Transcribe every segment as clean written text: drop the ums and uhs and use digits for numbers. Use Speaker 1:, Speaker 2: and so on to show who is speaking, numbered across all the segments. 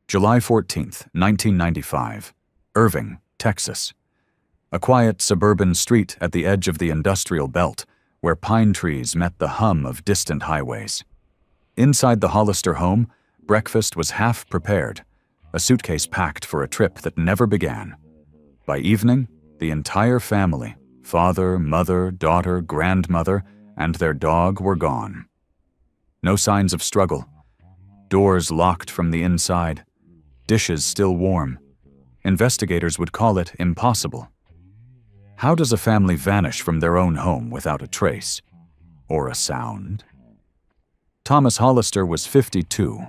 Speaker 1: July 14th, 1995, Irving, Texas. A quiet suburban street at the edge of the industrial belt where pine trees met the hum of distant highways. Inside the Hollister home, breakfast was half prepared, a suitcase packed for a trip that never began. By evening, the entire family, father, mother, daughter, grandmother, and their dog were gone. No signs of struggle. Doors locked from the inside. Dishes still warm. Investigators would call it impossible. How does a family vanish from their own home without a trace? Or a sound? Thomas Hollister was 52,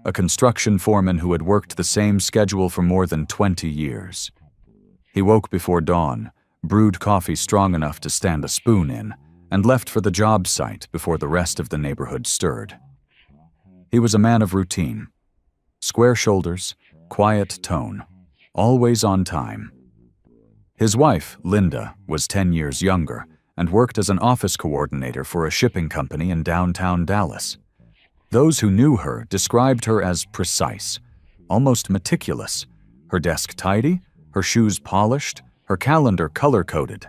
Speaker 1: a construction foreman who had worked the same schedule for more than 20 years. He woke before dawn, brewed coffee strong enough to stand a spoon in, and left for the job site before the rest of the neighborhood stirred. He was a man of routine. Square shoulders, quiet tone, always on time. His wife, Linda, was 10 years younger and worked as an office coordinator for a shipping company in downtown Dallas. Those who knew her described her as precise, almost meticulous, her desk tidy, her shoes polished, her calendar color-coded.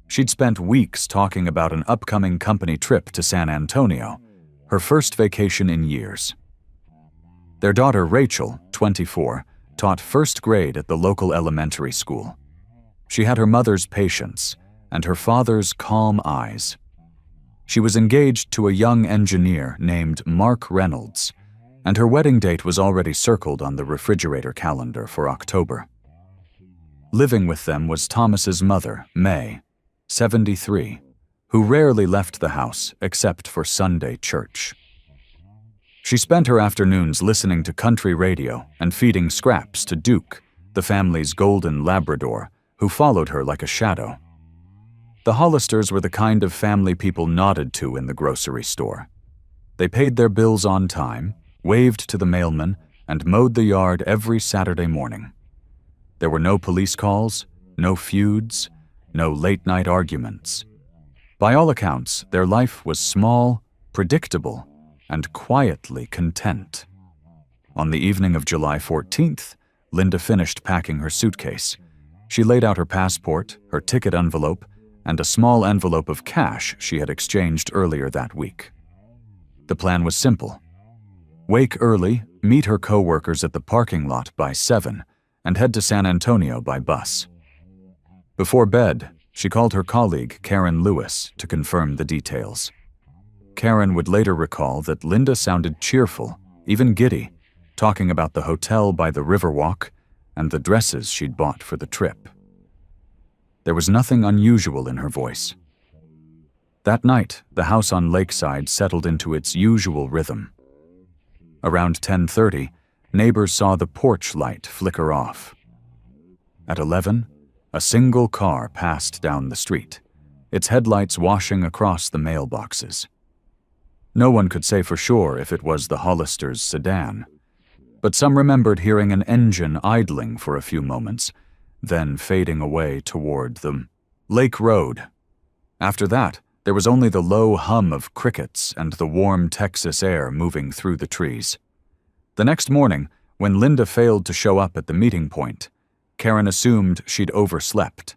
Speaker 1: She'd spent weeks talking about an upcoming company trip to San Antonio, her first vacation in years. Their daughter Rachel, 24, taught first grade at the local elementary school. She had her mother's patience and her father's calm eyes. She was engaged to a young engineer named Mark Reynolds, and her wedding date was already circled on the refrigerator calendar for October. Living with them was Thomas's mother, May, 73, who rarely left the house except for Sunday church. She spent her afternoons listening to country radio and feeding scraps to Duke, the family's golden Labrador, who followed her like a shadow. The Hollisters were the kind of family people nodded to in the grocery store. They paid their bills on time, waved to the mailman, and mowed the yard every Saturday morning. There were no police calls, no feuds, no late-night arguments. By all accounts, their life was small, predictable, and quietly content. On the evening of July 14th, Linda finished packing her suitcase. She laid out her passport, her ticket envelope, and a small envelope of cash she had exchanged earlier that week. The plan was simple. Wake early, meet her co-workers at the parking lot by 7, and head to San Antonio by bus. Before bed, she called her colleague, Karen Lewis, to confirm the details. Karen would later recall that Linda sounded cheerful, even giddy, talking about the hotel by the Riverwalk and the dresses she'd bought for the trip. There was nothing unusual in her voice. That night, the house on Lakeside settled into its usual rhythm. Around 10:30, neighbors saw the porch light flicker off. At 11, a single car passed down the street, its headlights washing across the mailboxes. No one could say for sure if it was the Hollisters' sedan, but some remembered hearing an engine idling for a few moments, then fading away toward the Lake Road. After that, there was only the low hum of crickets and the warm Texas air moving through the trees. The next morning, when Linda failed to show up at the meeting point, Karen assumed she'd overslept.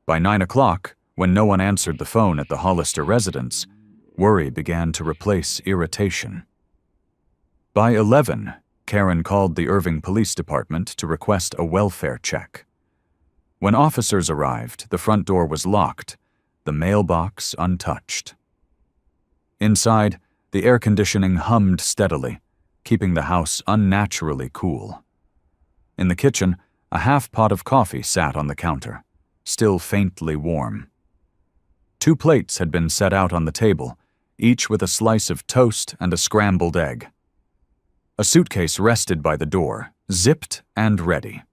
Speaker 1: By 9 o'clock, when no one answered the phone at the Hollister residence, worry began to replace irritation. By 11, Karen called the Irving Police Department to request a welfare check. When officers arrived, the front door was locked, the mailbox untouched. Inside, the air conditioning hummed steadily, keeping the house unnaturally cool. In the kitchen, a half pot of coffee sat on the counter, still faintly warm. 2 plates had been set out on the table, each with a slice of toast and a scrambled egg. A suitcase rested by the door, zipped and ready.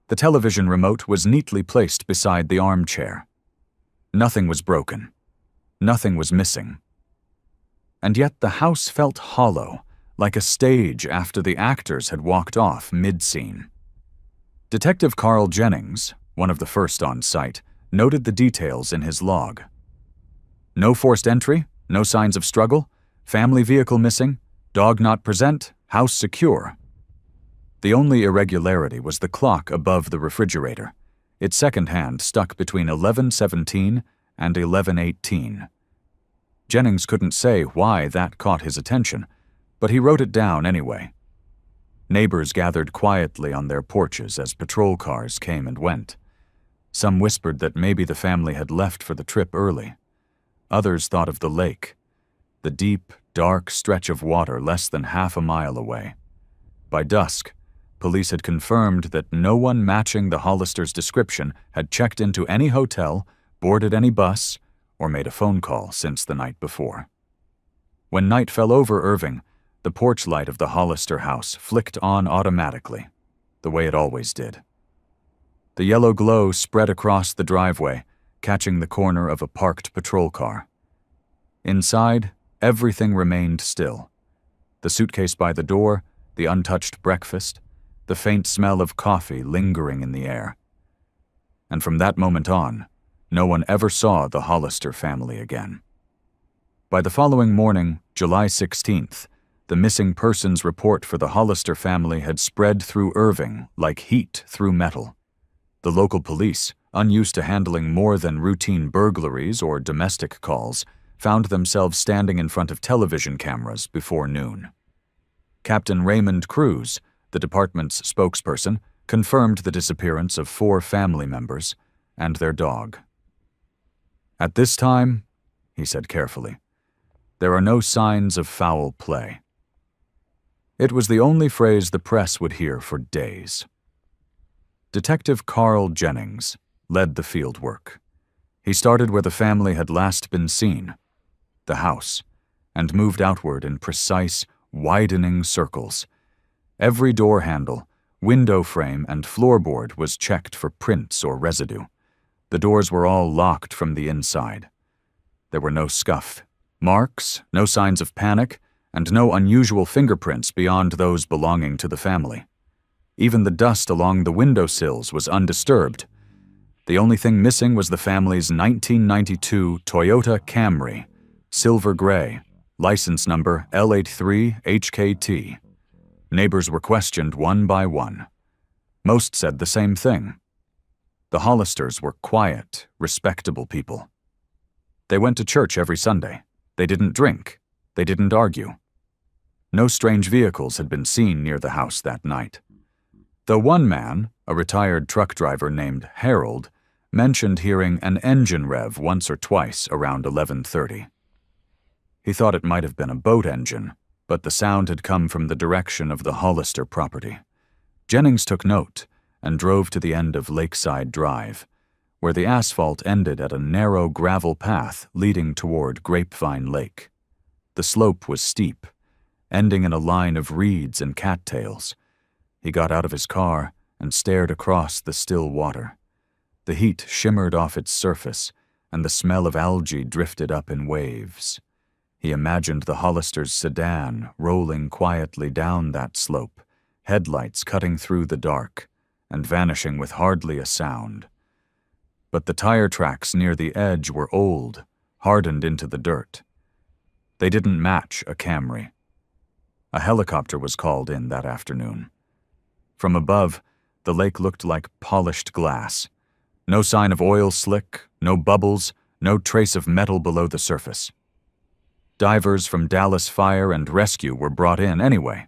Speaker 1: The television remote was neatly placed beside the armchair. Nothing was broken. Nothing was missing. And yet the house felt hollow, like a stage after the actors had walked off mid-scene. Detective Carl Jennings, one of the first on site, noted the details in his log. No forced entry, no signs of struggle, family vehicle missing, dog not present, house secure. The only irregularity was the clock above the refrigerator. Its second hand stuck between 11:17 and 11:18. Jennings couldn't say why that caught his attention, but he wrote it down anyway. Neighbors gathered quietly on their porches as patrol cars came and went. Some whispered that maybe the family had left for the trip early. Others thought of the lake, the deep, dark stretch of water less than half a mile away. By dusk, police had confirmed that no one matching the Hollisters' description had checked into any hotel, boarded any bus, or made a phone call since the night before. When night fell over Irving, the porch light of the Hollister house flicked on automatically, the way it always did. The yellow glow spread across the driveway, catching the corner of a parked patrol car. Inside, everything remained still. The suitcase by the door, the untouched breakfast, the faint smell of coffee lingering in the air. And from that moment on, no one ever saw the Hollister family again. By the following morning, July 16th, the missing persons report for the Hollister family had spread through Irving like heat through metal. The local police, unused to handling more than routine burglaries or domestic calls, found themselves standing in front of television cameras before noon. Captain Raymond Cruz, the department's spokesperson, confirmed the disappearance of 4 family members and their dog. "At this time," he said carefully, "there are no signs of foul play." It was the only phrase the press would hear for days. Detective Carl Jennings led the field work. He started where the family had last been seen, the house, and moved outward in precise, widening circles. Every door handle, window frame, and floorboard was checked for prints or residue. The doors were all locked from the inside. There were no scuff marks, no signs of panic, and no unusual fingerprints beyond those belonging to the family. Even the dust along the windowsills was undisturbed. The only thing missing was the family's 1992 Toyota Camry, silver gray, license number L83HKT. Neighbors were questioned one by one. Most said the same thing. The Hollisters were quiet, respectable people. They went to church every Sunday. They didn't drink. They didn't argue. No strange vehicles had been seen near the house that night. Though one man, a retired truck driver named Harold, mentioned hearing an engine rev once or twice around 11:30. He thought it might have been a boat engine, but the sound had come from the direction of the Hollister property. Jennings took note and drove to the end of Lakeside Drive, where the asphalt ended at a narrow gravel path leading toward Grapevine Lake. The slope was steep, ending in a line of reeds and cattails. He got out of his car and stared across the still water. The heat shimmered off its surface, and the smell of algae drifted up in waves. He imagined the Hollisters' sedan rolling quietly down that slope, headlights cutting through the dark and vanishing with hardly a sound. But the tire tracks near the edge were old, hardened into the dirt. They didn't match a Camry. A helicopter was called in that afternoon. From above, the lake looked like polished glass. No sign of oil slick, no bubbles, no trace of metal below the surface. Divers from Dallas Fire and Rescue were brought in anyway.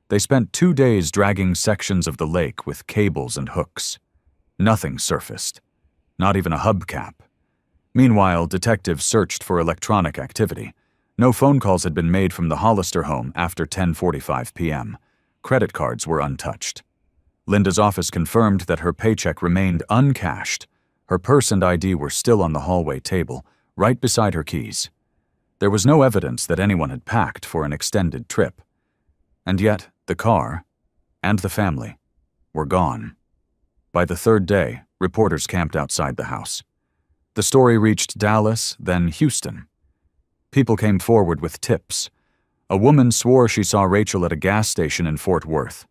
Speaker 1: They spent 2 days dragging sections of the lake with cables and hooks. Nothing surfaced, not even a hubcap. Meanwhile, detectives searched for electronic activity. No phone calls had been made from the Hollister home after 10:45 p.m. Credit cards were untouched. Linda's office confirmed that her paycheck remained uncashed. Her purse and ID were still on the hallway table, right beside her keys. There was no evidence that anyone had packed for an extended trip. And yet, the car and the family were gone. By the 3rd day, reporters camped outside the house. The story reached Dallas, then Houston. People came forward with tips. A woman swore she saw Rachel at a gas station in Fort Worth.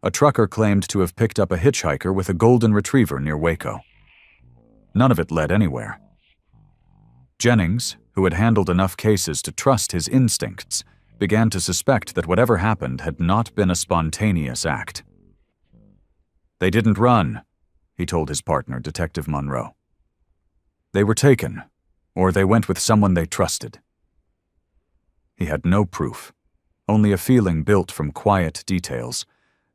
Speaker 1: A trucker claimed to have picked up a hitchhiker with a golden retriever near Waco. None of it led anywhere. Jennings, who had handled enough cases to trust his instincts, began to suspect that whatever happened had not been a spontaneous act. "They didn't run," he told his partner, Detective Monroe. "They were taken, or they went with someone they trusted." He had no proof, only a feeling built from quiet details: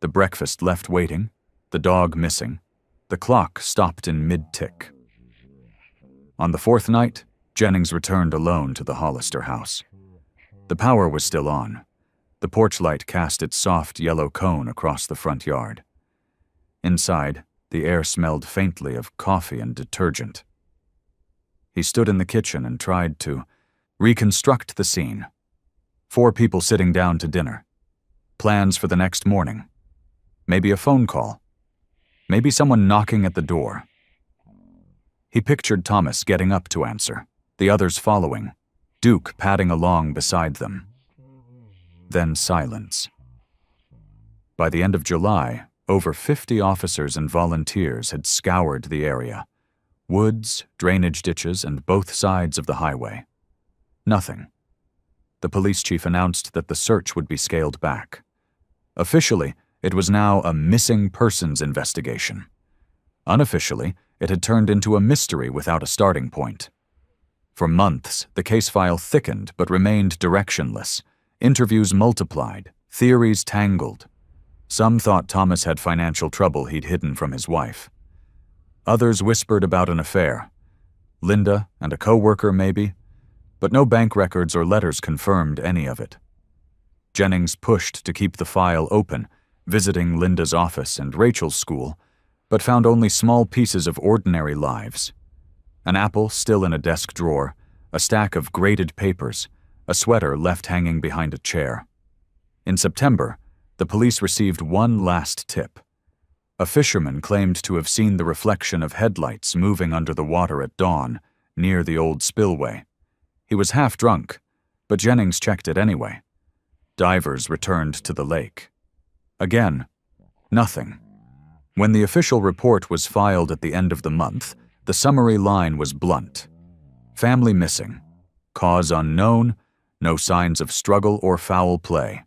Speaker 1: the breakfast left waiting, the dog missing, the clock stopped in mid-tick. On the fourth night, Jennings returned alone to the Hollister house. The power was still on. The porch light cast its soft yellow cone across the front yard. Inside, the air smelled faintly of coffee and detergent. He stood in the kitchen and tried to reconstruct the scene. 4 people sitting down to dinner. Plans for the next morning. Maybe a phone call. Maybe someone knocking at the door. He pictured Thomas getting up to answer, the others following, Duke padding along beside them. Then silence. By the end of July, over 50 officers and volunteers had scoured the area. Woods, drainage ditches, and both sides of the highway. Nothing. The police chief announced that the search would be scaled back. Officially, it was now a missing persons investigation. Unofficially, it had turned into a mystery without a starting point. For months, the case file thickened but remained directionless. Interviews multiplied, theories tangled. Some thought Thomas had financial trouble he'd hidden from his wife. Others whispered about an affair. Linda and a co-worker, maybe, but no bank records or letters confirmed any of it. Jennings pushed to keep the file open, visiting Linda's office and Rachel's school, but found only small pieces of ordinary lives. An apple still in a desk drawer, a stack of graded papers, a sweater left hanging behind a chair. In September, the police received one last tip. A fisherman claimed to have seen the reflection of headlights moving under the water at dawn, near the old spillway. He was half drunk, but Jennings checked it anyway. Divers returned to the lake. Again, nothing. When the official report was filed at the end of the month, the summary line was blunt. Family missing. Cause unknown. No signs of struggle or foul play.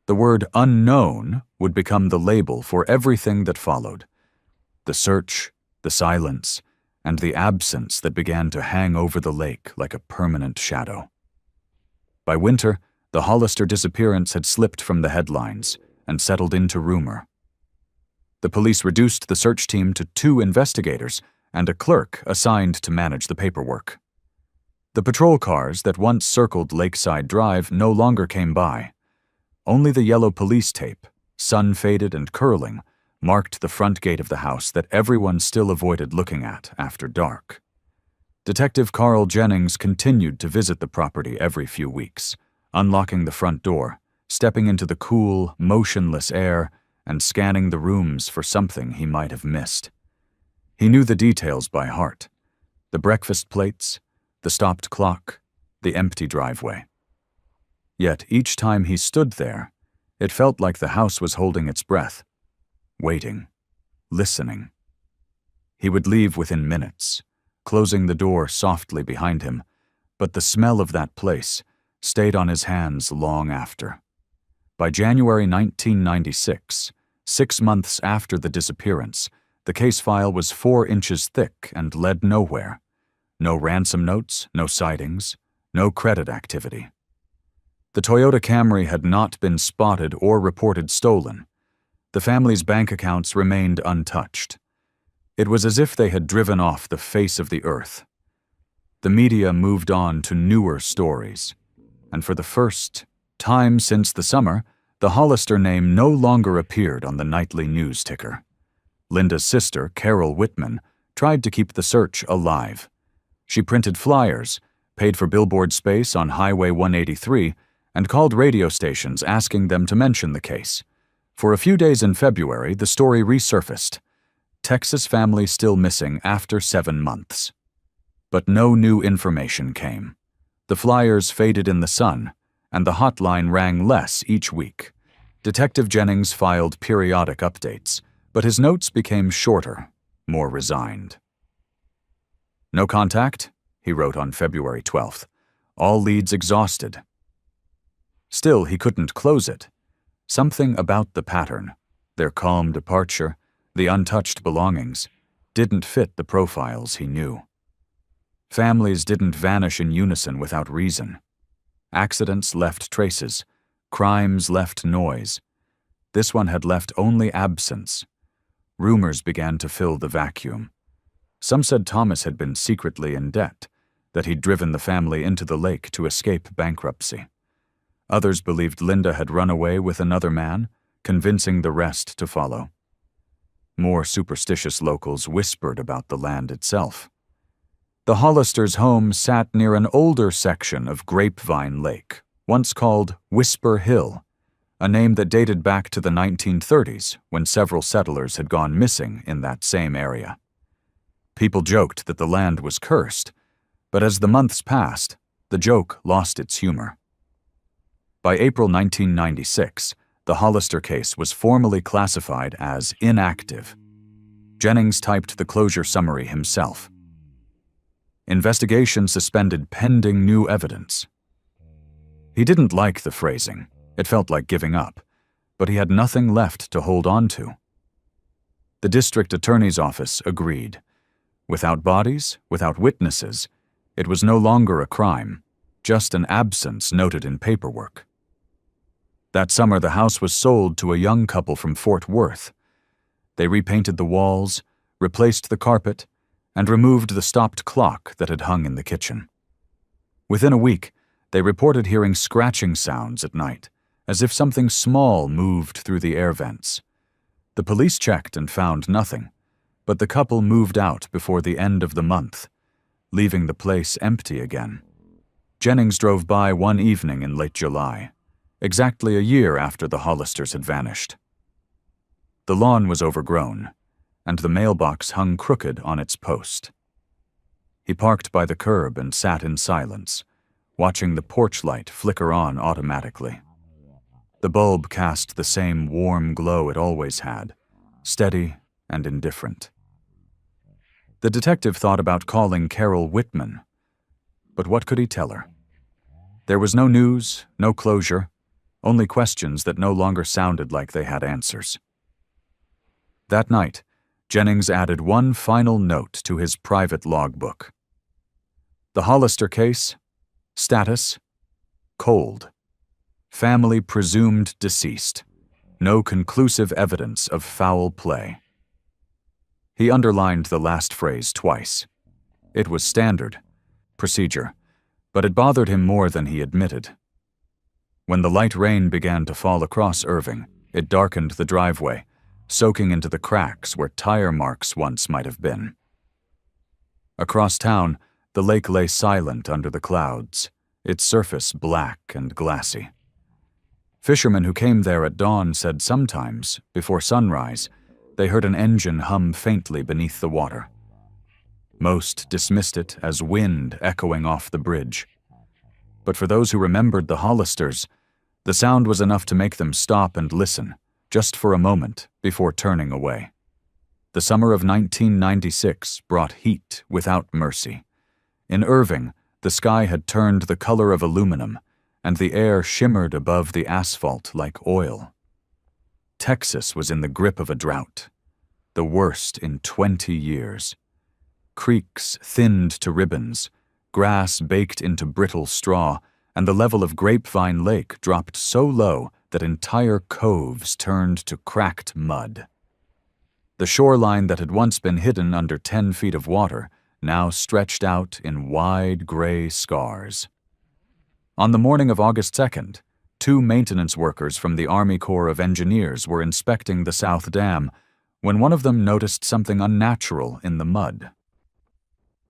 Speaker 1: The word unknown would become the label for everything that followed. The search, the silence, and the absence that began to hang over the lake like a permanent shadow. By winter, the Hollister disappearance had slipped from the headlines and settled into rumor. The police reduced the search team to 2 investigators and a clerk assigned to manage the paperwork. The patrol cars that once circled Lakeside Drive no longer came by. Only the yellow police tape, sun-faded and curling, marked the front gate of the house that everyone still avoided looking at after dark. Detective Carl Jennings continued to visit the property every few weeks, unlocking the front door, stepping into the cool, motionless air, and scanning the rooms for something he might have missed. He knew the details by heart: the breakfast plates, the stopped clock, the empty driveway. Yet each time he stood there, it felt like the house was holding its breath, waiting, listening. He would leave within minutes, closing the door softly behind him, but the smell of that place stayed on his hands long after. By January 1996, 6 months after the disappearance, the case file was 4 inches thick and led nowhere. No ransom notes, no sightings, no credit activity. The Toyota Camry had not been spotted or reported stolen. The family's bank accounts remained untouched. It was as if they had driven off the face of the earth. The media moved on to newer stories, and for the first time since the summer, the Hollister name no longer appeared on the nightly news ticker. Linda's sister, Carol Whitman, tried to keep the search alive. She printed flyers, paid for billboard space on Highway 183, and called radio stations asking them to mention the case. For a few days in February, the story resurfaced. Texas family still missing after 7 months. But no new information came. The flyers faded in the sun, and the hotline rang less each week. Detective Jennings filed periodic updates, but his notes became shorter, more resigned. "No contact," he wrote on February 12th. "All leads exhausted." Still, he couldn't close it. Something about the pattern, Their calm departure, the untouched belongings, didn't fit the profiles he knew. Families didn't vanish in unison without reason. Accidents left traces, crimes left noise. This one had left only absence. Rumors began to fill the vacuum. Some said Thomas had been secretly in debt, that he'd driven the family into the lake to escape bankruptcy. Others believed Linda had run away with another man, convincing the rest to follow. More superstitious locals whispered about the land itself. The Hollisters' home sat near an older section of Grapevine Lake, once called Whisper Hill, a name that dated back to the 1930s when several settlers had gone missing in that same area. People joked that the land was cursed, but as the months passed, the joke lost its humor. By April 1996, the Hollister case was formally classified as inactive. Jennings typed the closure summary himself. Investigation suspended pending new evidence. He didn't like the phrasing. It felt like giving up, but he had nothing left to hold on to. The district attorney's office agreed. Without bodies, without witnesses, it was no longer a crime, just an absence noted in paperwork. That summer, the house was sold to a young couple from Fort Worth. They repainted the walls, replaced the carpet, and removed the stopped clock that had hung in the kitchen. Within a week, they reported hearing scratching sounds at night, as if something small moved through the air vents. The police checked and found nothing, but the couple moved out before the end of the month, leaving the place empty again. Jennings drove by one evening in late July, exactly a year after the Hollisters had vanished. The lawn was overgrown, and the mailbox hung crooked on its post. He parked by the curb and sat in silence, watching the porch light flicker on automatically. The bulb cast the same warm glow it always had, steady and indifferent. The detective thought about calling Carol Whitman, but what could he tell her? There was no news, no closure, only questions that no longer sounded like they had answers. That night, Jennings added one final note to his private logbook. The Hollister case, status, cold. Family presumed deceased. No conclusive evidence of foul play. He underlined the last phrase twice. It was standard, procedure, but it bothered him more than he admitted. When the light rain began to fall across Irving, it darkened the driveway, soaking into the cracks where tire marks once might have been. Across town, the lake lay silent under the clouds, its surface black and glassy. Fishermen who came there at dawn said sometimes, before sunrise, they heard an engine hum faintly beneath the water. Most dismissed it as wind echoing off the bridge. But for those who remembered the Hollisters, the sound was enough to make them stop and listen, just for a moment, before turning away. The summer of 1996 brought heat without mercy. In Irving, the sky had turned the color of aluminum, and the air shimmered above the asphalt like oil. Texas was in the grip of a drought, the worst in 20 years. Creeks thinned to ribbons, grass baked into brittle straw, and the level of Grapevine Lake dropped so low that entire coves turned to cracked mud. The shoreline that had once been hidden under 10 feet of water now stretched out in wide gray scars. On the morning of August 2nd, 2 maintenance workers from the Army Corps of Engineers were inspecting the South Dam when one of them noticed something unnatural in the mud.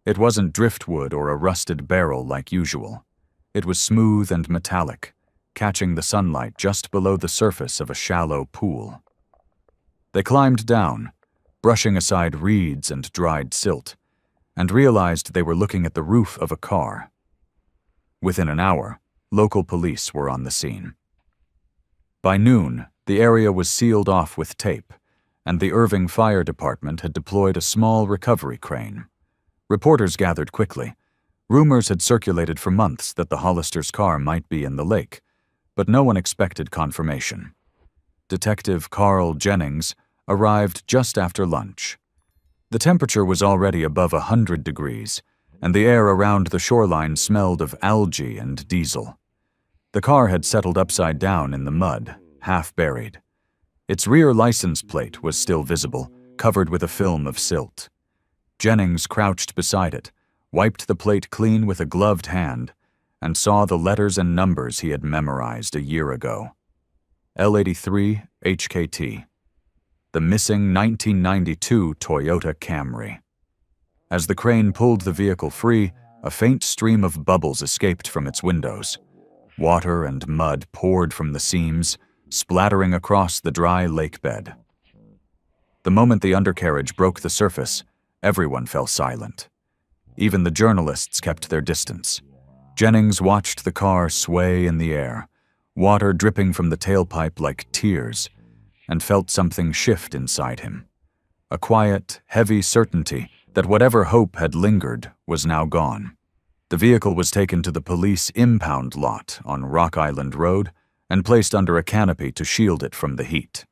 Speaker 1: It wasn't driftwood or a rusted barrel like usual. It was smooth and metallic, catching the sunlight just below the surface of a shallow pool. They climbed down, brushing aside reeds and dried silt, and realized they were looking at the roof of a car. Within an hour, local police were on the scene. By noon, the area was sealed off with tape, and the Irving Fire Department had deployed a small recovery crane. Reporters gathered quickly. Rumors had circulated for months that the Hollisters' car might be in the lake, but no one expected confirmation. Detective Carl Jennings, arrived just after lunch. The temperature was already above 100 degrees, and the air around the shoreline smelled of algae and diesel. The car had settled upside down in the mud, half buried. Its rear license plate was still visible, covered with a film of silt. Jennings crouched beside it, wiped the plate clean with a gloved hand, and saw the letters and numbers he had memorized a year ago. L83 HKT. The missing 1992 Toyota Camry. As the crane pulled the vehicle free, a faint stream of bubbles escaped from its windows. Water and mud poured from the seams, splattering across the dry lake bed. The moment the undercarriage broke the surface, everyone fell silent. Even the journalists kept their distance. Jennings watched the car sway in the air, water dripping from the tailpipe like tears, and felt something shift inside him. A quiet, heavy certainty that whatever hope had lingered was now gone. The vehicle was taken to the police impound lot on Rock Island Road and placed under a canopy to shield it from the heat.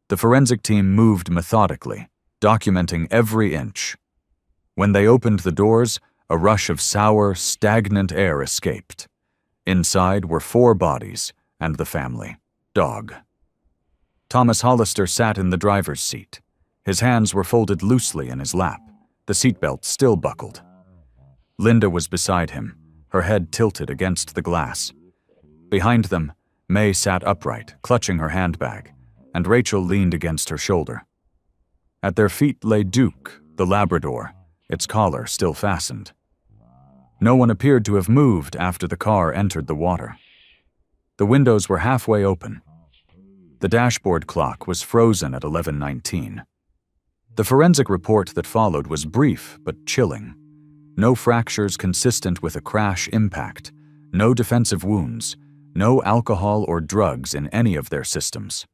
Speaker 1: The forensic team moved methodically, documenting every inch. When they opened the doors, a rush of sour, stagnant air escaped. Inside were 4 bodies and the family dog. Thomas Hollister sat in the driver's seat. His hands were folded loosely in his lap, the seatbelt still buckled. Linda was beside him, her head tilted against the glass. Behind them, May sat upright, clutching her handbag, and Rachel leaned against her shoulder. At their feet lay Duke, the Labrador, its collar still fastened. No one appeared to have moved after the car entered the water. The windows were halfway open. The dashboard clock was frozen at 11:19. The forensic report that followed was brief but chilling. No fractures consistent with a crash impact, no defensive wounds, no alcohol or drugs in any of their systems.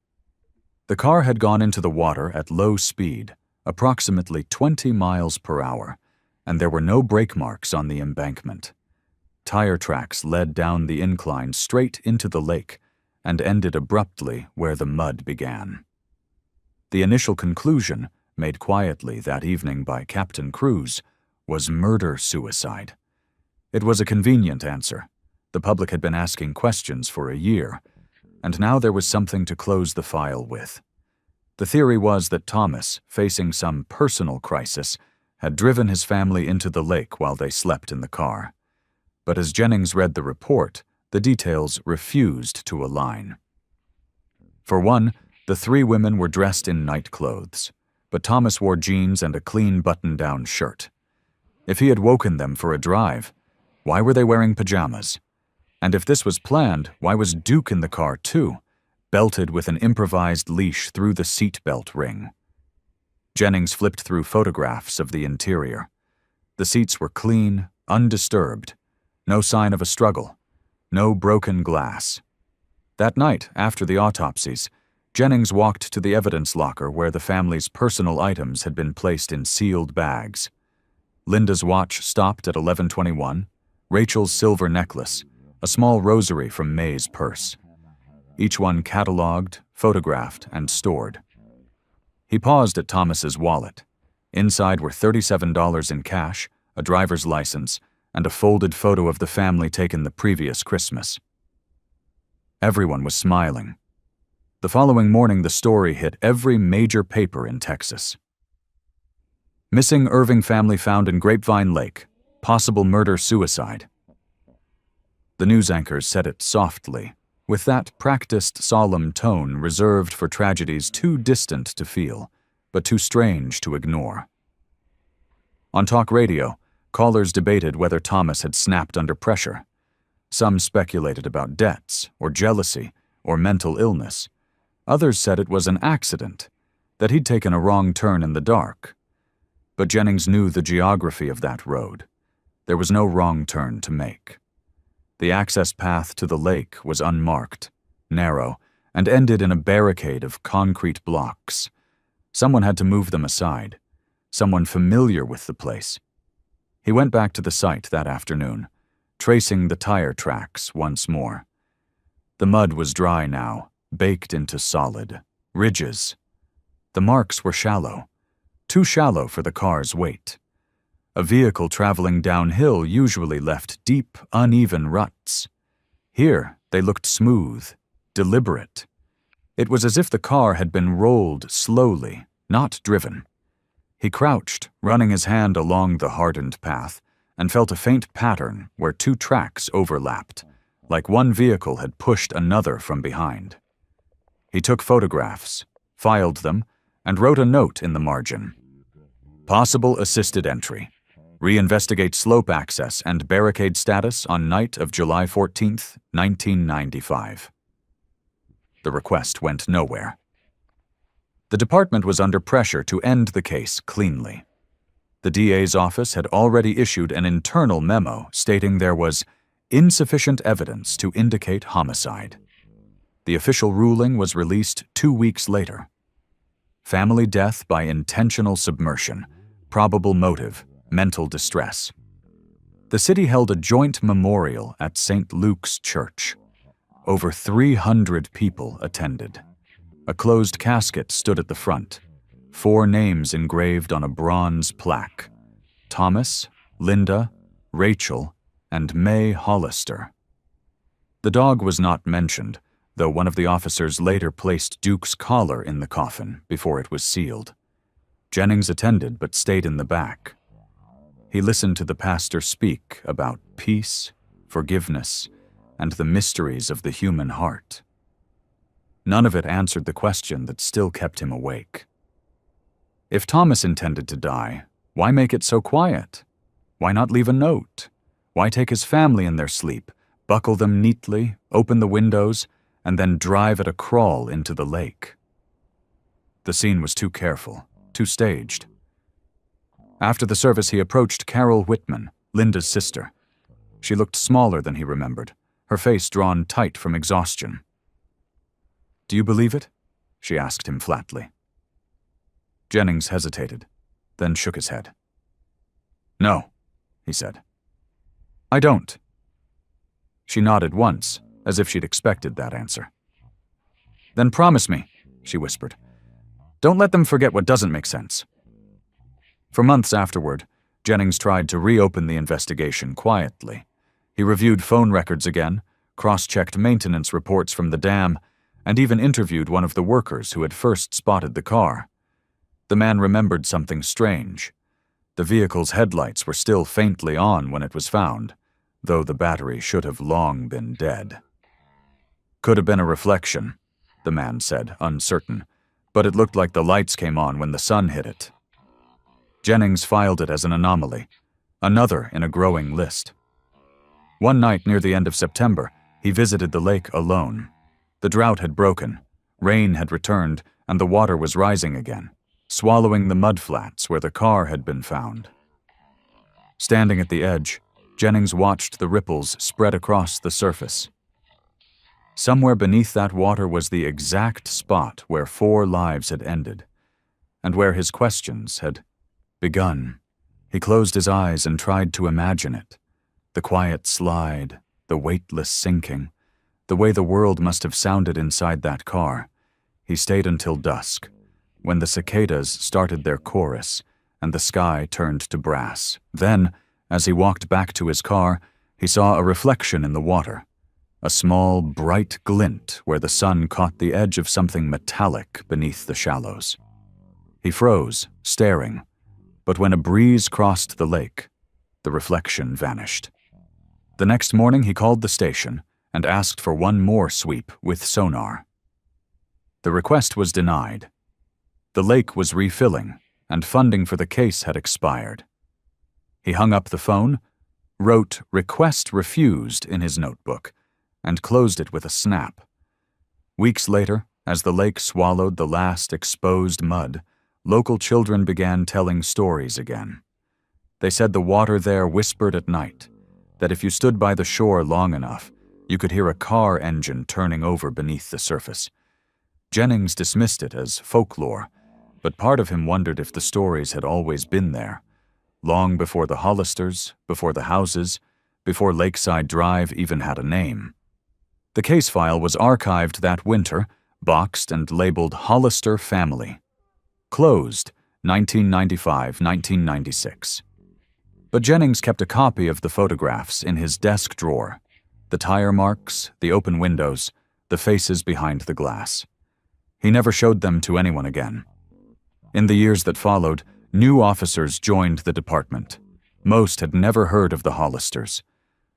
Speaker 1: The car had gone into the water at low speed, approximately 20 miles per hour, and there were no brake marks on the embankment. Tire tracks led down the incline straight into the lake and ended abruptly where the mud began. The initial conclusion, made quietly that evening by Captain Cruz, was murder-suicide. It was a convenient answer. The public had been asking questions for a year, and now there was something to close the file with. The theory was that Thomas, facing some personal crisis, had driven his family into the lake while they slept in the car. But as Jennings read the report, the details refused to align. For one, the 3 women were dressed in night clothes, but Thomas wore jeans and a clean button-down shirt. If he had woken them for a drive, why were they wearing pajamas? And if this was planned, why was Duke in the car too, belted with an improvised leash through the seat belt ring? Jennings flipped through photographs of the interior. The seats were clean, undisturbed, no sign of a struggle, no broken glass. That night, after the autopsies, Jennings walked to the evidence locker where the family's personal items had been placed in sealed bags. Linda's watch stopped at 11:21, Rachel's silver necklace, a small rosary from May's purse. Each one catalogued, photographed, and stored. He paused at Thomas's wallet. Inside were $37 in cash, a driver's license, and a folded photo of the family taken the previous Christmas. Everyone was smiling. The following morning, the story hit every major paper in Texas. Missing Irving family found in Grapevine Lake. Possible murder-suicide. The news anchors said it softly, with that practiced, solemn tone reserved for tragedies too distant to feel, but too strange to ignore. On talk radio, callers debated whether Thomas had snapped under pressure. Some speculated about debts, or jealousy, or mental illness. Others said it was an accident, that he'd taken a wrong turn in the dark. But Jennings knew the geography of that road. There was no wrong turn to make. The access path to the lake was unmarked, narrow, and ended in a barricade of concrete blocks. Someone had to move them aside, someone familiar with the place. He went back to the site that afternoon, tracing the tire tracks once more. The mud was dry now, baked into solid, ridges. The marks were shallow, too shallow for the car's weight. A vehicle traveling downhill usually left deep, uneven ruts. Here, they looked smooth, deliberate. It was as if the car had been rolled slowly, not driven. He crouched, running his hand along the hardened path, and felt a faint pattern where two tracks overlapped, like one vehicle had pushed another from behind. He took photographs, filed them, and wrote a note in the margin. Possible assisted entry. Reinvestigate slope access and barricade status on night of July 14, 1995. The request went nowhere. The department was under pressure to end the case cleanly. The DA's office had already issued an internal memo stating there was insufficient evidence to indicate homicide. The official ruling was released 2 weeks later. Family death by intentional submersion, probable motive, mental distress. The city held a joint memorial at St. Luke's Church. Over 300 people attended. A closed casket stood at the front, 4 names engraved on a bronze plaque: Thomas, Linda, Rachel, and May Hollister. The dog was not mentioned, though one of the officers later placed Duke's collar in the coffin before it was sealed. Jennings attended but stayed in the back. He listened to the pastor speak about peace, forgiveness, and the mysteries of the human heart. None of it answered the question that still kept him awake. If Thomas intended to die, why make it so quiet? Why not leave a note? Why take his family in their sleep, buckle them neatly, open the windows, and then drive at a crawl into the lake? The scene was too careful, too staged. After the service, he approached Carol Whitman, Linda's sister. She looked smaller than he remembered, her face drawn tight from exhaustion. "Do you believe it?" she asked him flatly. Jennings hesitated, then shook his head. "No," he said. "I don't." She nodded once, as if she'd expected that answer. "Then promise me," she whispered. "Don't let them forget what doesn't make sense." For months afterward, Jennings tried to reopen the investigation quietly. He reviewed phone records again, cross-checked maintenance reports from the dam, and even interviewed one of the workers who had first spotted the car. The man remembered something strange. The vehicle's headlights were still faintly on when it was found, though the battery should have long been dead. "Could have been a reflection," the man said, uncertain, "but it looked like the lights came on when the sun hit it." Jennings filed it as an anomaly, another in a growing list. One night near the end of September, he visited the lake alone. The drought had broken, rain had returned, and the water was rising again, swallowing the mudflats where the car had been found. Standing at the edge, Jennings watched the ripples spread across the surface. Somewhere beneath that water was the exact spot where 4 lives had ended, and where his questions had begun. He closed his eyes and tried to imagine it. The quiet slide, the weightless sinking, the way the world must have sounded inside that car. He stayed until dusk, when the cicadas started their chorus and the sky turned to brass. Then, as he walked back to his car, he saw a reflection in the water, a small, bright glint where the sun caught the edge of something metallic beneath the shallows. He froze, staring, but when a breeze crossed the lake, the reflection vanished. The next morning he called the station and asked for one more sweep with sonar. The request was denied. The lake was refilling, and funding for the case had expired. He hung up the phone, wrote "request refused" in his notebook, and closed it with a snap. Weeks later, as the lake swallowed the last exposed mud, local children began telling stories again. They said the water there whispered at night, that if you stood by the shore long enough, you could hear a car engine turning over beneath the surface. Jennings dismissed it as folklore, but part of him wondered if the stories had always been there, long before the Hollisters, before the houses, before Lakeside Drive even had a name. The case file was archived that winter boxed and labeled Hollister Family. Closed, 1995-1996. But Jennings kept a copy of the photographs in his desk drawer. The tire marks, the open windows, the faces behind the glass. He never showed them to anyone again. In the years that followed, new officers joined the department. Most had never heard of the Hollisters.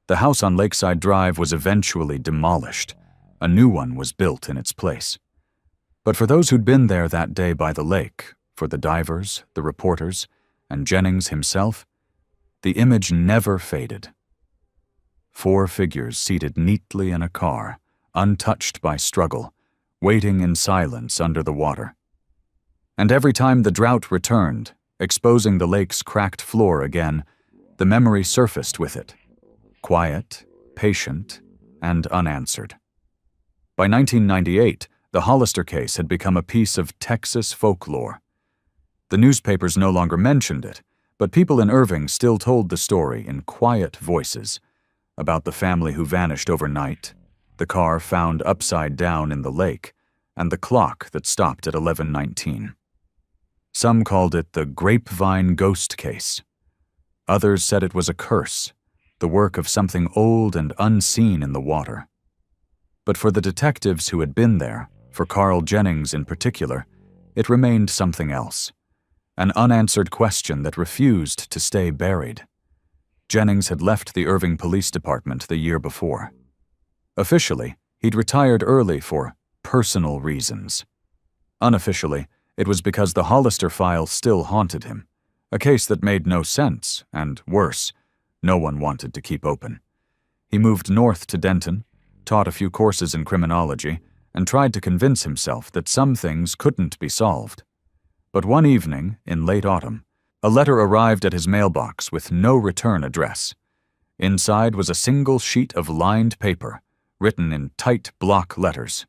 Speaker 1: The house on Lakeside Drive was eventually demolished. A new one was built in its place. But for those who'd been there that day by the lake, for the divers, the reporters, and Jennings himself, the image never faded. 4 figures seated neatly in a car, untouched by struggle, waiting in silence under the water. And every time the drought returned, exposing the lake's cracked floor again, the memory surfaced with it. Quiet, patient, and unanswered. By 1998, the Hollister case had become a piece of Texas folklore. The newspapers no longer mentioned it, but people in Irving still told the story in quiet voices about the family who vanished overnight, the car found upside down in the lake, and the clock that stopped at 11:19. Some called it the Grapevine Ghost Case. Others said it was a curse, the work of something old and unseen in the water. But for the detectives who had been there, for Carl Jennings in particular, it remained something else. An unanswered question that refused to stay buried. Jennings had left the Irving Police Department the year before. Officially, he'd retired early for personal reasons. Unofficially, it was because the Hollister file still haunted him, a case that made no sense, and worse, no one wanted to keep open. He moved north to Denton, taught a few courses in criminology, and tried to convince himself that some things couldn't be solved. But one evening, in late autumn, a letter arrived at his mailbox with no return address. Inside was a single sheet of lined paper, written in tight block letters.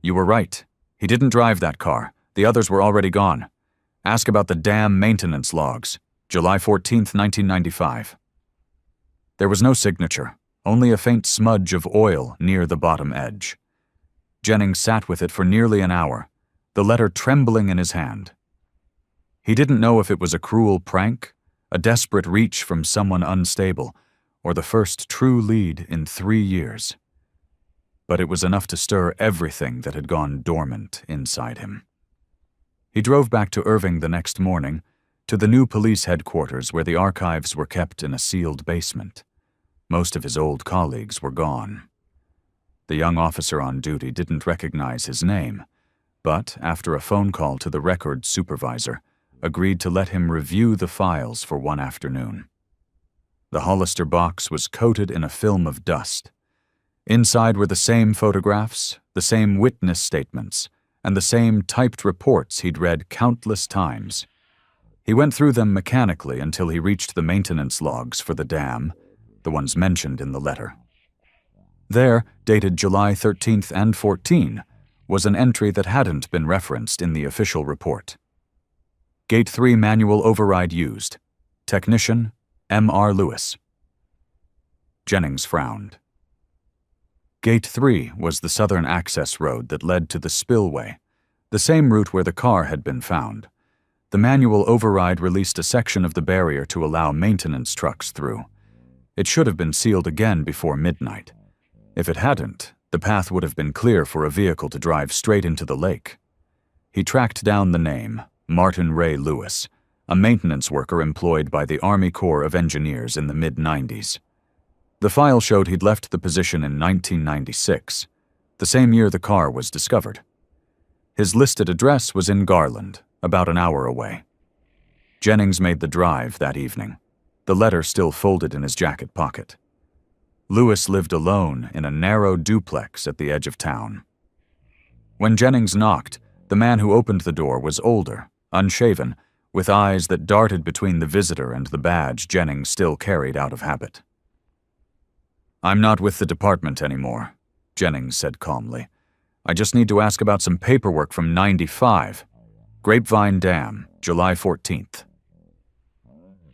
Speaker 1: "You were right. He didn't drive that car. The others were already gone. Ask about the dam maintenance logs. July 14th, 1995. There was no signature, only a faint smudge of oil near the bottom edge. Jennings sat with it for nearly an hour, the letter trembling in his hand. He didn't know if it was a cruel prank, a desperate reach from someone unstable, or the first true lead in 3 years. But it was enough to stir everything that had gone dormant inside him. He drove back to Irving the next morning, to the new police headquarters where the archives were kept in a sealed basement. Most of his old colleagues were gone. The young officer on duty didn't recognize his name, but after a phone call to the records supervisor, agreed to let him review the files for one afternoon. The Hollister box was coated in a film of dust. Inside were the same photographs, the same witness statements, and the same typed reports he'd read countless times. He went through them mechanically until he reached the maintenance logs for the dam, the ones mentioned in the letter. There, dated July 13th and 14, was an entry that hadn't been referenced in the official report. Gate 3 manual override used. Technician, M.R. Lewis. Jennings frowned. Gate 3 was the southern access road that led to the spillway, the same route where the car had been found. The manual override released a section of the barrier to allow maintenance trucks through. It should have been sealed again before midnight. If it hadn't, the path would have been clear for a vehicle to drive straight into the lake. He tracked down the name, Martin Ray Lewis, a maintenance worker employed by the Army Corps of Engineers in the mid-90s. The file showed he'd left the position in 1996, the same year the car was discovered. His listed address was in Garland, about an hour away. Jennings made the drive that evening, the letter still folded in his jacket pocket. Lewis lived alone in a narrow duplex at the edge of town. When Jennings knocked, the man who opened the door was older, unshaven, with eyes that darted between the visitor and the badge Jennings still carried out of habit. "I'm not with the department anymore," Jennings said calmly. "I just need to ask about some paperwork from '95. Grapevine Dam, July 14th.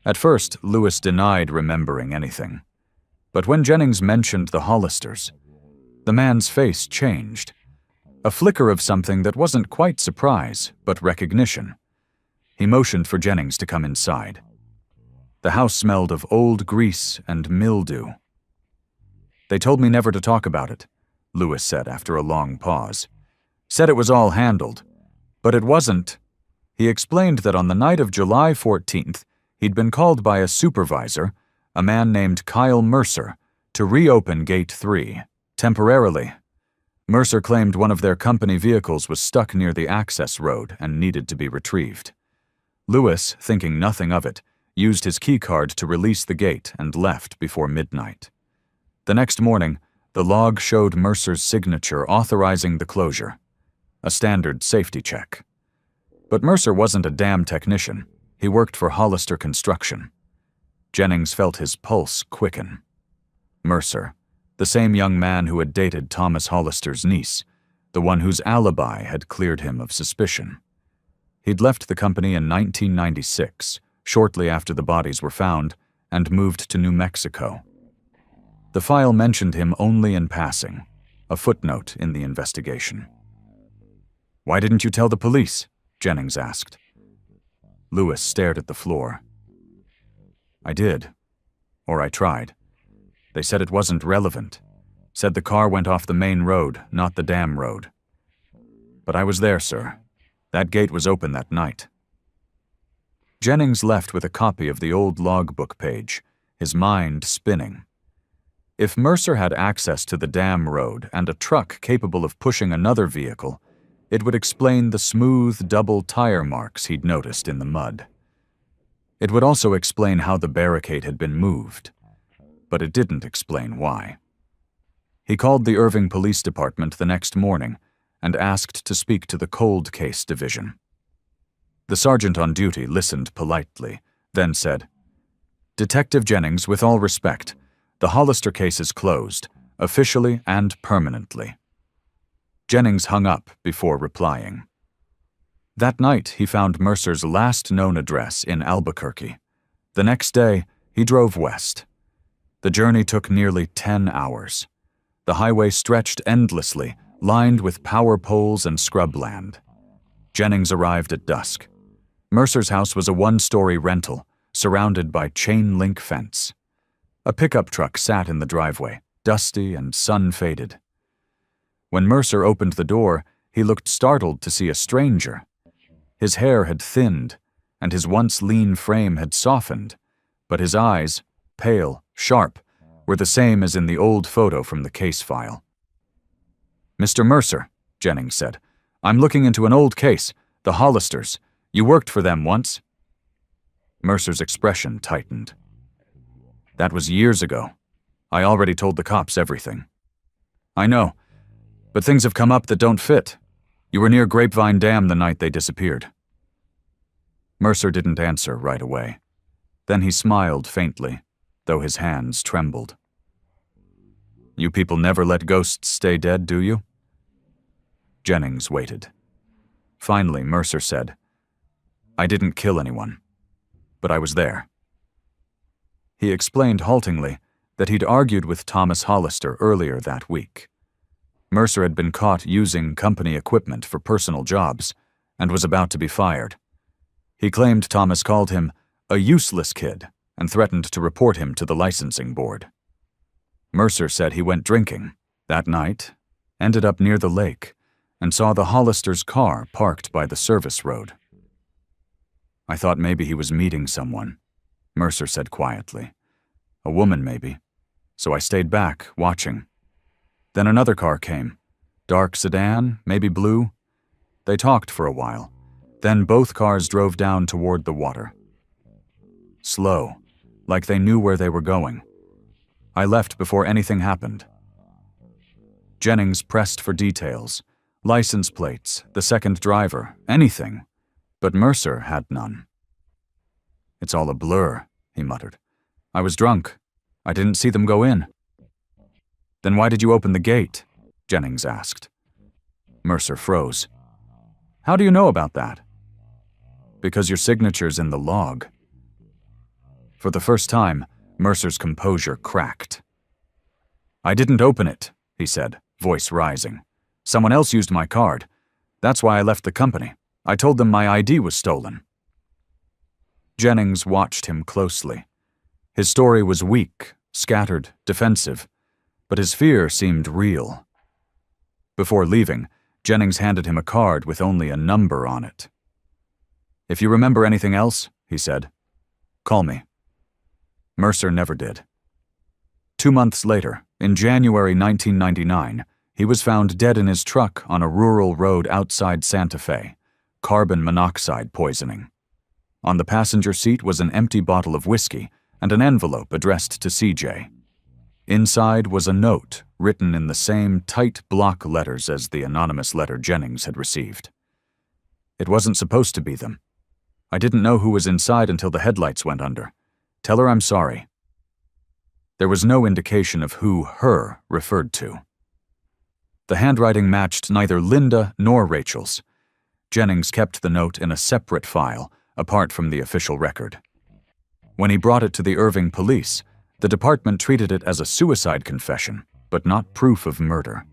Speaker 1: At first, Lewis denied remembering anything. But when Jennings mentioned the Hollisters, the man's face changed. A flicker of something that wasn't quite surprise, but recognition. He motioned for Jennings to come inside. The house smelled of old grease and mildew. "They told me never to talk about it," Lewis said after a long pause. "Said it was all handled. But it wasn't." He explained that on the night of July 14th, he'd been called by a supervisor, a man named Kyle Mercer, to reopen Gate 3, temporarily. Mercer claimed one of their company vehicles was stuck near the access road and needed to be retrieved. Lewis, thinking nothing of it, used his keycard to release the gate and left before midnight. The next morning, the log showed Mercer's signature authorizing the closure, a standard safety check. But Mercer wasn't a dam technician. He worked for Hollister Construction. Jennings felt his pulse quicken. Mercer, the same young man who had dated Thomas Hollister's niece, the one whose alibi had cleared him of suspicion. He'd left the company in 1996, shortly after the bodies were found, and moved to New Mexico. The file mentioned him only in passing, a footnote in the investigation. "Why didn't you tell the police?" Jennings asked. Lewis stared at the floor. "I did. Or I tried. They said it wasn't relevant. Said the car went off the main road, not the dam road. But I was there, sir. That gate was open that night." Jennings left with a copy of the old logbook page, his mind spinning. If Mercer had access to the dam road and a truck capable of pushing another vehicle, it would explain the smooth double tire marks he'd noticed in the mud. It would also explain how the barricade had been moved, but it didn't explain why. He called the Irving Police Department the next morning and asked to speak to the cold case division. The sergeant on duty listened politely, then said, "Detective Jennings, with all respect, the Hollister case is closed, officially and permanently." Jennings hung up before replying. That night, he found Mercer's last known address in Albuquerque. The next day, he drove west. The journey took nearly 10 hours. The highway stretched endlessly, lined with power poles and scrubland. Jennings arrived at dusk. Mercer's house was a one-story rental, surrounded by chain-link fence. A pickup truck sat in the driveway, dusty and sun-faded. When Mercer opened the door, he looked startled to see a stranger. His hair had thinned, and his once lean frame had softened, but his eyes, pale, sharp, were the same as in the old photo from the case file. "Mr. Mercer," Jennings said, "I'm looking into an old case, the Hollisters. You worked for them once." Mercer's expression tightened. "That was years ago. I already told the cops everything." "I know, but things have come up that don't fit. You were near Grapevine Dam the night they disappeared." Mercer didn't answer right away. Then he smiled faintly, though his hands trembled. "You people never let ghosts stay dead, do you?" Jennings waited. Finally, Mercer said, "I didn't kill anyone, but I was there." He explained haltingly that he'd argued with Thomas Hollister earlier that week. Mercer had been caught using company equipment for personal jobs and was about to be fired. He claimed Thomas called him a useless kid and threatened to report him to the licensing board. Mercer said he went drinking that night, ended up near the lake, and saw the Hollisters' car parked by the service road. "I thought maybe he was meeting someone," Mercer said quietly. "A woman, maybe. So I stayed back, watching. Then another car came. Dark sedan, maybe blue. They talked for a while. Then both cars drove down toward the water. Slow, like they knew where they were going. I left before anything happened." Jennings pressed for details. License plates, the second driver, anything. But Mercer had none. "It's all a blur," he muttered. "I was drunk. I didn't see them go in." "Then why did you open the gate?" Jennings asked. Mercer froze. "How do you know about that?" "Because your signature's in the log." For the first time, Mercer's composure cracked. "I didn't open it," he said, voice rising. Someone else used my card. That's why I left the company. I told them my ID was stolen." Jennings watched him closely. His story was weak, scattered, defensive, but his fear seemed real. Before leaving, Jennings handed him a card with only a number on it. "If you remember anything else," he said, "call me." Mercer never did. 2 months later, in January 1999, he was found dead in his truck on a rural road outside Santa Fe, carbon monoxide poisoning. On the passenger seat was an empty bottle of whiskey and an envelope addressed to CJ. Inside was a note written in the same tight block letters as the anonymous letter Jennings had received. "It wasn't supposed to be them. I didn't know who was inside until the headlights went under. Tell her I'm sorry." There was no indication of who her referred to. The handwriting matched neither Linda nor Rachel's. Jennings kept the note in a separate file, apart from the official record. When he brought it to the Irving police, the department treated it as a suicide confession, but not proof of murder.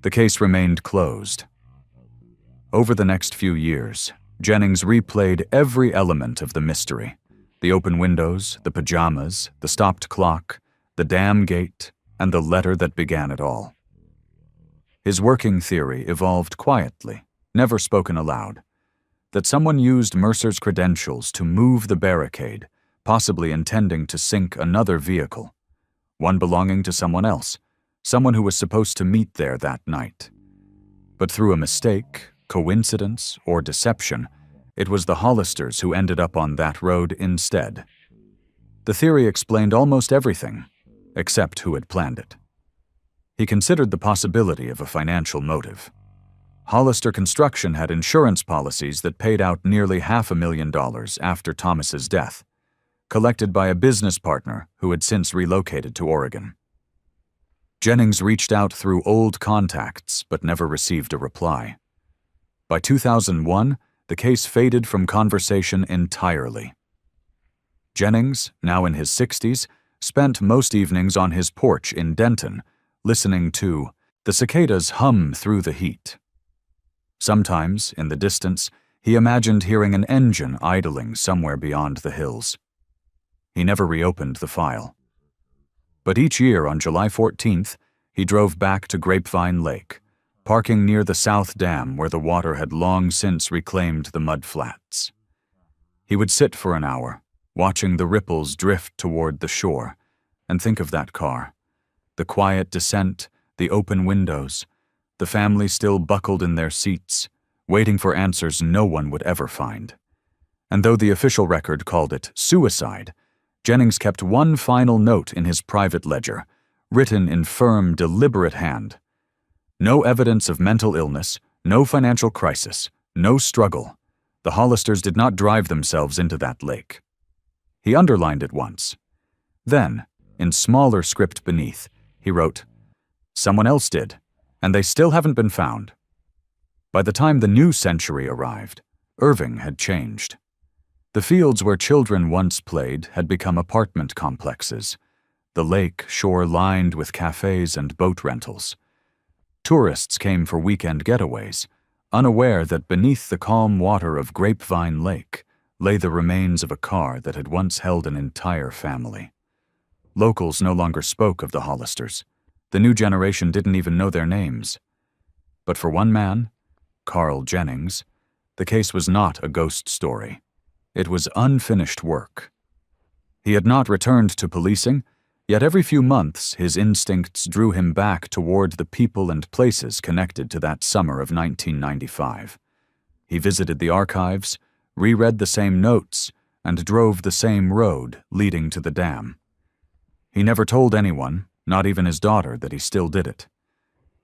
Speaker 1: The case remained closed. Over the next few years, Jennings replayed every element of the mystery: the open windows, the pajamas, the stopped clock, the dam gate, and the letter that began it all. His working theory evolved quietly, never spoken aloud: that someone used Mercer's credentials to move the barricade, possibly intending to sink another vehicle, one belonging to someone else, someone who was supposed to meet there that night. But through a mistake, coincidence, or deception, it was the Hollisters who ended up on that road instead. The theory explained almost everything, except who had planned it. He considered the possibility of a financial motive. Hollister Construction had insurance policies that paid out nearly $500,000 after Thomas's death, collected by a business partner who had since relocated to Oregon. Jennings reached out through old contacts but never received a reply. By 2001, the case faded from conversation entirely. Jennings, now in his 60s, spent most evenings on his porch in Denton, listening to the cicadas hum through the heat. Sometimes, in the distance, he imagined hearing an engine idling somewhere beyond the hills. He never reopened the file. But each year on July 14th, he drove back to Grapevine Lake, parking near the South Dam where the water had long since reclaimed the mud flats. He would sit for an hour, watching the ripples drift toward the shore, and think of that car: the quiet descent, the open windows, the family still buckled in their seats, waiting for answers no one would ever find. And though the official record called it suicide, Jennings kept one final note in his private ledger, written in firm, deliberate hand: "No evidence of mental illness, no financial crisis, no struggle. The Hollisters did not drive themselves into that lake." He underlined it once. Then, in smaller script beneath, he wrote, "Someone else did, and they still haven't been found." By the time the new century arrived, Irving had changed. The fields where children once played had become apartment complexes, the lake shore-lined with cafes and boat rentals. Tourists came for weekend getaways, unaware that beneath the calm water of Grapevine Lake lay the remains of a car that had once held an entire family. Locals no longer spoke of the Hollisters. The new generation didn't even know their names. But for one man, Carl Jennings, the case was not a ghost story. It was unfinished work. He had not returned to policing, yet every few months his instincts drew him back toward the people and places connected to that summer of 1995. He visited the archives, reread the same notes, and drove the same road leading to the dam. He never told anyone, not even his daughter, that he still did it.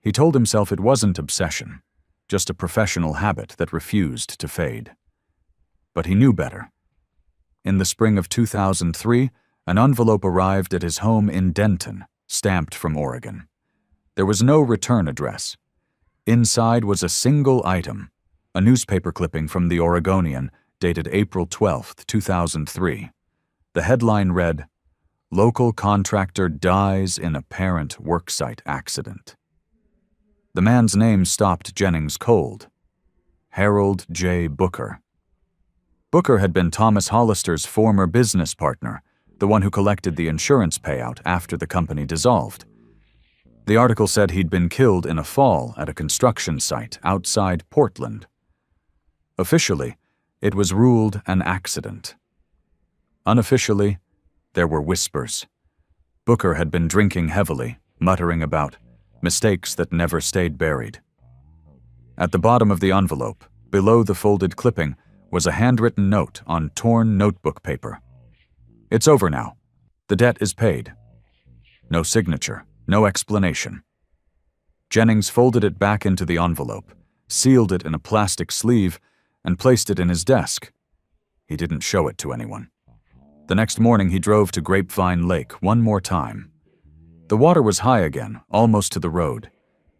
Speaker 1: He told himself it wasn't obsession, just a professional habit that refused to fade. But he knew better. In the spring of 2003, an envelope arrived at his home in Denton, stamped from Oregon. There was no return address. Inside was a single item, a newspaper clipping from the Oregonian, dated April 12, 2003. The headline read, "Local contractor dies in apparent worksite accident." The man's name stopped Jennings cold. Harold J. Booker. Booker had been Thomas Hollister's former business partner, the one who collected the insurance payout after the company dissolved. The article said he'd been killed in a fall at a construction site outside Portland. Officially, it was ruled an accident. Unofficially, there were whispers. Booker had been drinking heavily, muttering about mistakes that never stayed buried. At the bottom of the envelope, below the folded clipping, was a handwritten note on torn notebook paper. "It's over now. The debt is paid." No signature, no explanation. Jennings folded it back into the envelope, sealed it in a plastic sleeve, and placed it in his desk. He didn't show it to anyone. The next morning he drove to Grapevine Lake one more time. The water was high again, almost to the road.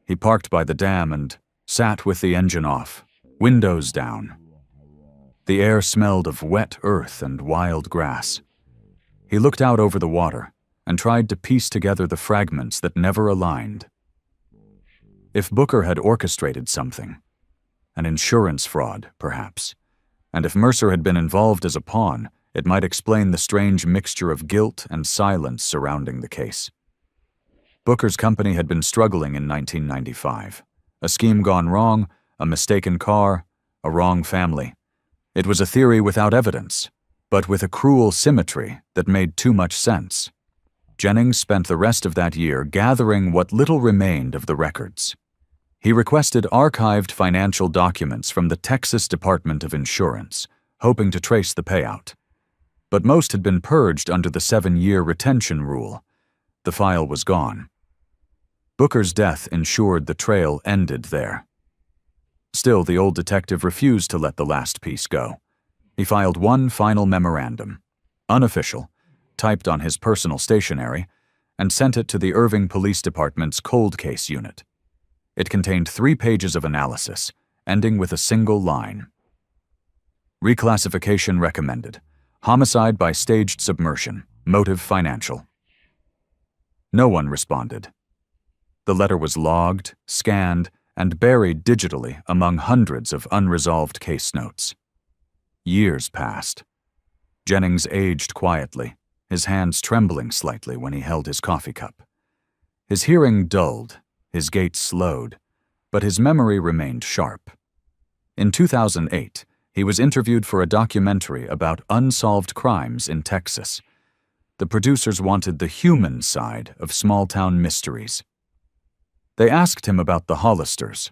Speaker 1: He parked by the dam and sat with the engine off, windows down. The air smelled of wet earth and wild grass. He looked out over the water and tried to piece together the fragments that never aligned. If Booker had orchestrated something, an insurance fraud, perhaps, and if Mercer had been involved as a pawn, it might explain the strange mixture of guilt and silence surrounding the case. Booker's company had been struggling in 1995. A scheme gone wrong, a mistaken car, a wrong family. It was a theory without evidence, but with a cruel symmetry that made too much sense. Jennings spent the rest of that year gathering what little remained of the records. He requested archived financial documents from the Texas Department of Insurance, hoping to trace the payout. But most had been purged under the 7-year retention rule. The file was gone. Booker's death ensured the trail ended there. Still, the old detective refused to let the last piece go. He filed one final memorandum, unofficial, typed on his personal stationery, and sent it to the Irving Police Department's cold case unit. It contained 3 pages of analysis, ending with a single line. Reclassification recommended. Homicide by staged submersion. Motive financial. No one responded. The letter was logged, scanned, and buried digitally among hundreds of unresolved case notes. Years passed. Jennings aged quietly, his hands trembling slightly when he held his coffee cup. His hearing dulled, his gait slowed, but his memory remained sharp. In 2008, he was interviewed for a documentary about unsolved crimes in Texas. The producers wanted the human side of small-town mysteries. They asked him about the Hollisters.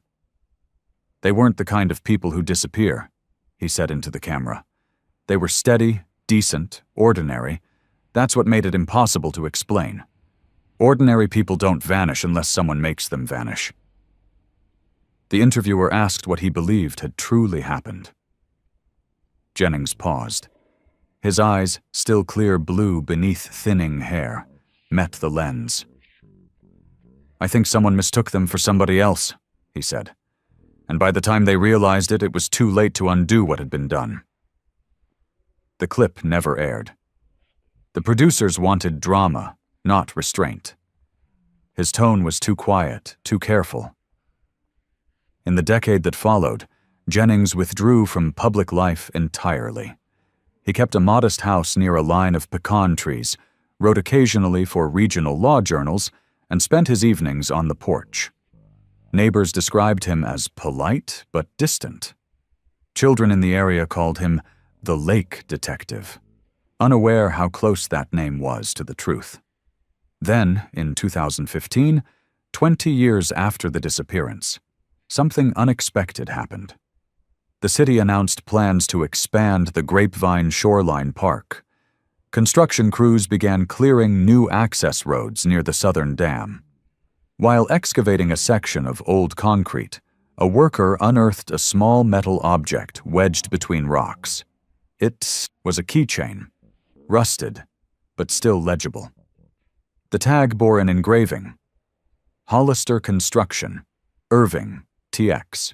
Speaker 1: "They weren't the kind of people who disappear," he said into the camera. "They were steady, decent, ordinary. That's what made it impossible to explain. Ordinary people don't vanish unless someone makes them vanish." The interviewer asked what he believed had truly happened. Jennings paused. His eyes, still clear blue beneath thinning hair, met the lens. "I think someone mistook them for somebody else," he said. "And by the time they realized it, it was too late to undo what had been done." The clip never aired. The producers wanted drama, not restraint. His tone was too quiet, too careful. In the decade that followed, Jennings withdrew from public life entirely. He kept a modest house near a line of pecan trees, wrote occasionally for regional law journals, and spent his evenings on the porch. Neighbors described him as polite but distant. Children in the area called him the Lake Detective, unaware how close that name was to the truth. Then, in 2015, 20 years after the disappearance, something unexpected happened. The city announced plans to expand the Grapevine Shoreline Park. Construction crews began clearing new access roads near the southern dam. While excavating a section of old concrete, a worker unearthed a small metal object wedged between rocks. It was a keychain, rusted, but still legible. The tag bore an engraving: Hollister Construction, Irving, TX.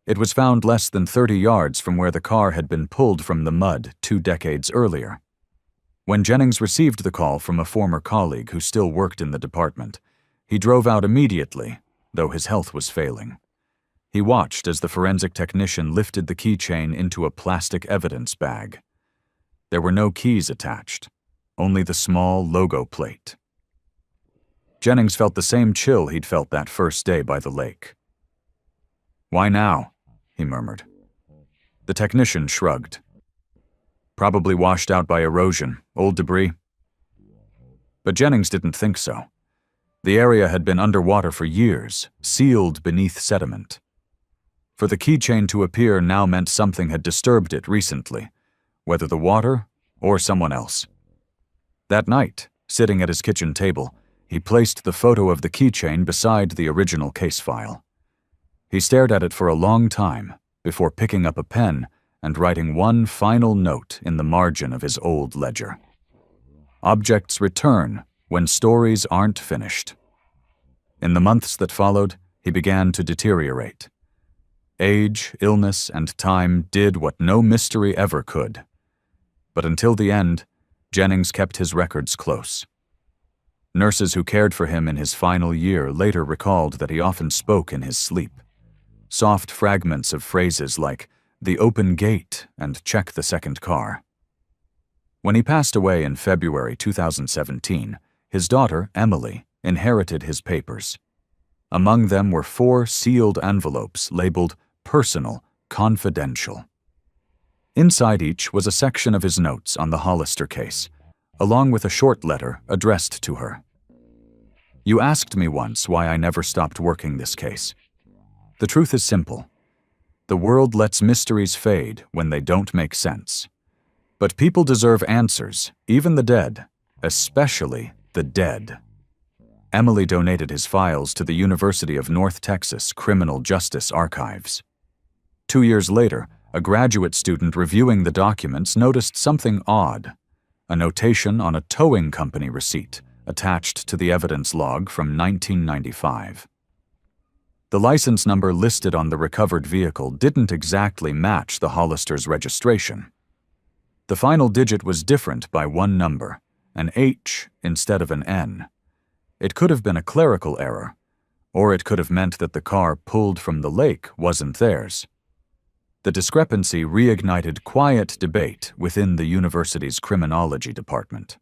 Speaker 1: It was found less than 30 yards from where the car had been pulled from the mud 2 decades earlier. When Jennings received the call from a former colleague who still worked in the department, he drove out immediately, though his health was failing. He watched as the forensic technician lifted the keychain into a plastic evidence bag. There were no keys attached, only the small logo plate. Jennings felt the same chill he'd felt that first day by the lake. "Why now?" he murmured. The technician shrugged. "Probably washed out by erosion, old debris." But Jennings didn't think so. The area had been underwater for years, sealed beneath sediment. For the keychain to appear now meant something had disturbed it recently, whether the water or someone else. That night, sitting at his kitchen table, he placed the photo of the keychain beside the original case file. He stared at it for a long time before picking up a pen and writing one final note in the margin of his old ledger. Objects return when stories aren't finished. In the months that followed, he began to deteriorate. Age, illness, and time did what no mystery ever could. But until the end, Jennings kept his records close. Nurses who cared for him in his final year later recalled that he often spoke in his sleep. Soft fragments of phrases like, "the open gate," and "check the second car." When he passed away in February 2017, his daughter, Emily, inherited his papers. Among them were 4 sealed envelopes labeled "Personal, Confidential." Inside each was a section of his notes on the Hollister case, along with a short letter addressed to her. "You asked me once why I never stopped working this case. The truth is simple. The world lets mysteries fade when they don't make sense. But people deserve answers, even the dead, especially the dead." Emily donated his files to the University of North Texas Criminal Justice Archives. 2 years later, a graduate student reviewing the documents noticed something odd: a notation on a towing company receipt attached to the evidence log from 1995. The license number listed on the recovered vehicle didn't exactly match the Hollisters' registration. The final digit was different by 1 number, an H instead of an N. It could have been a clerical error, or it could have meant that the car pulled from the lake wasn't theirs. The discrepancy reignited quiet debate within the university's criminology department.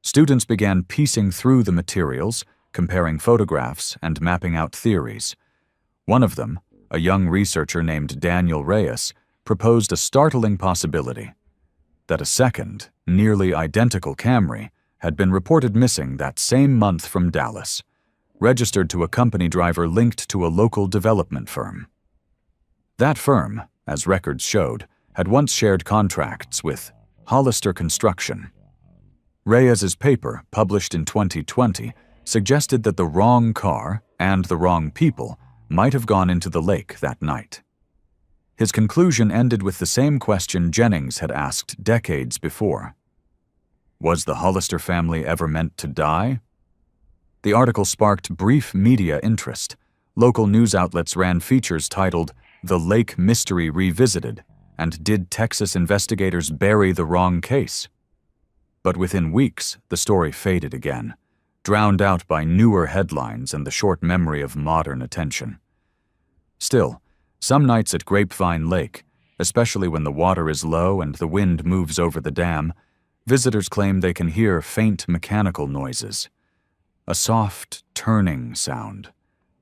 Speaker 1: Students began piecing through the materials, comparing photographs, and mapping out theories. One of them, a young researcher named Daniel Reyes, proposed a startling possibility: that a second, nearly identical Camry had been reported missing that same month from Dallas, registered to a company driver linked to a local development firm. That firm, as records showed, had once shared contracts with Hollister Construction. Reyes's paper, published in 2020, suggested that the wrong car and the wrong people might have gone into the lake that night. His conclusion ended with the same question Jennings had asked decades before. Was the Hollister family ever meant to die? The article sparked brief media interest. Local news outlets ran features titled "The Lake Mystery Revisited" and "Did Texas Investigators Bury the Wrong Case?" But within weeks, the story faded again, drowned out by newer headlines and the short memory of modern attention. Still, some nights at Grapevine Lake, especially when the water is low and the wind moves over the dam, visitors claim they can hear faint mechanical noises. A soft, turning sound,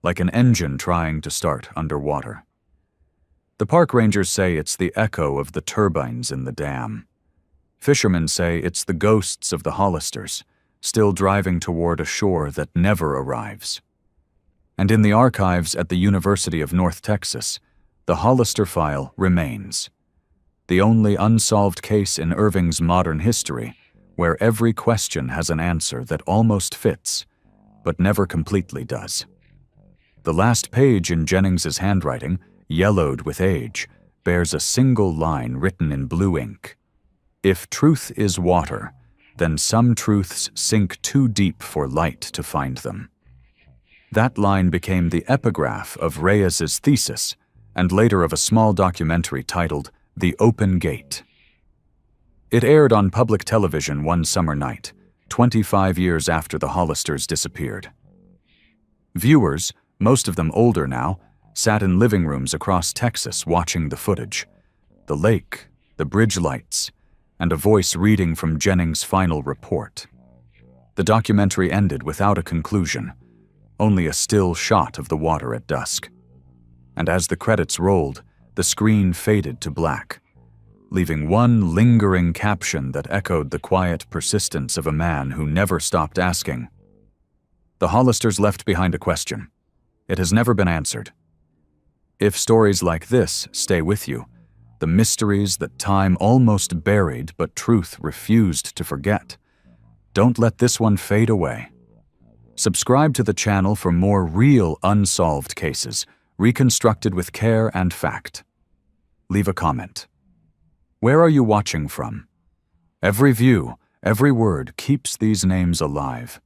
Speaker 1: like an engine trying to start underwater. The park rangers say it's the echo of the turbines in the dam. Fishermen say it's the ghosts of the Hollisters, still driving toward a shore that never arrives. And in the archives at the University of North Texas, the Hollister file remains. The only unsolved case in Irving's modern history, where every question has an answer that almost fits, but never completely does. The last page in Jennings's handwriting, yellowed with age, bears a single line written in blue ink. "If truth is water, then some truths sink too deep for light to find them." That line became the epigraph of Reyes's thesis, and later of a small documentary titled "The Open Gate." It aired on public television one summer night, 25 years after the Hollisters disappeared. Viewers, Most of them older now, sat in living rooms across Texas watching the footage. The lake, the bridge lights, and a voice reading from Jennings' final report. The documentary ended without a conclusion, only a still shot of the water at dusk. And as the credits rolled, the screen faded to black, leaving one lingering caption that echoed the quiet persistence of a man who never stopped asking. The Hollisters left behind a question. It has never been answered. If stories like this stay with you, the mysteries that time almost buried but truth refused to forget, don't let this one fade away. Subscribe to the channel for more real unsolved cases, reconstructed with care and fact. Leave a comment. Where are you watching from? Every view, every word keeps these names alive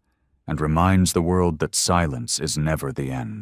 Speaker 1: and reminds the world that silence is never the end.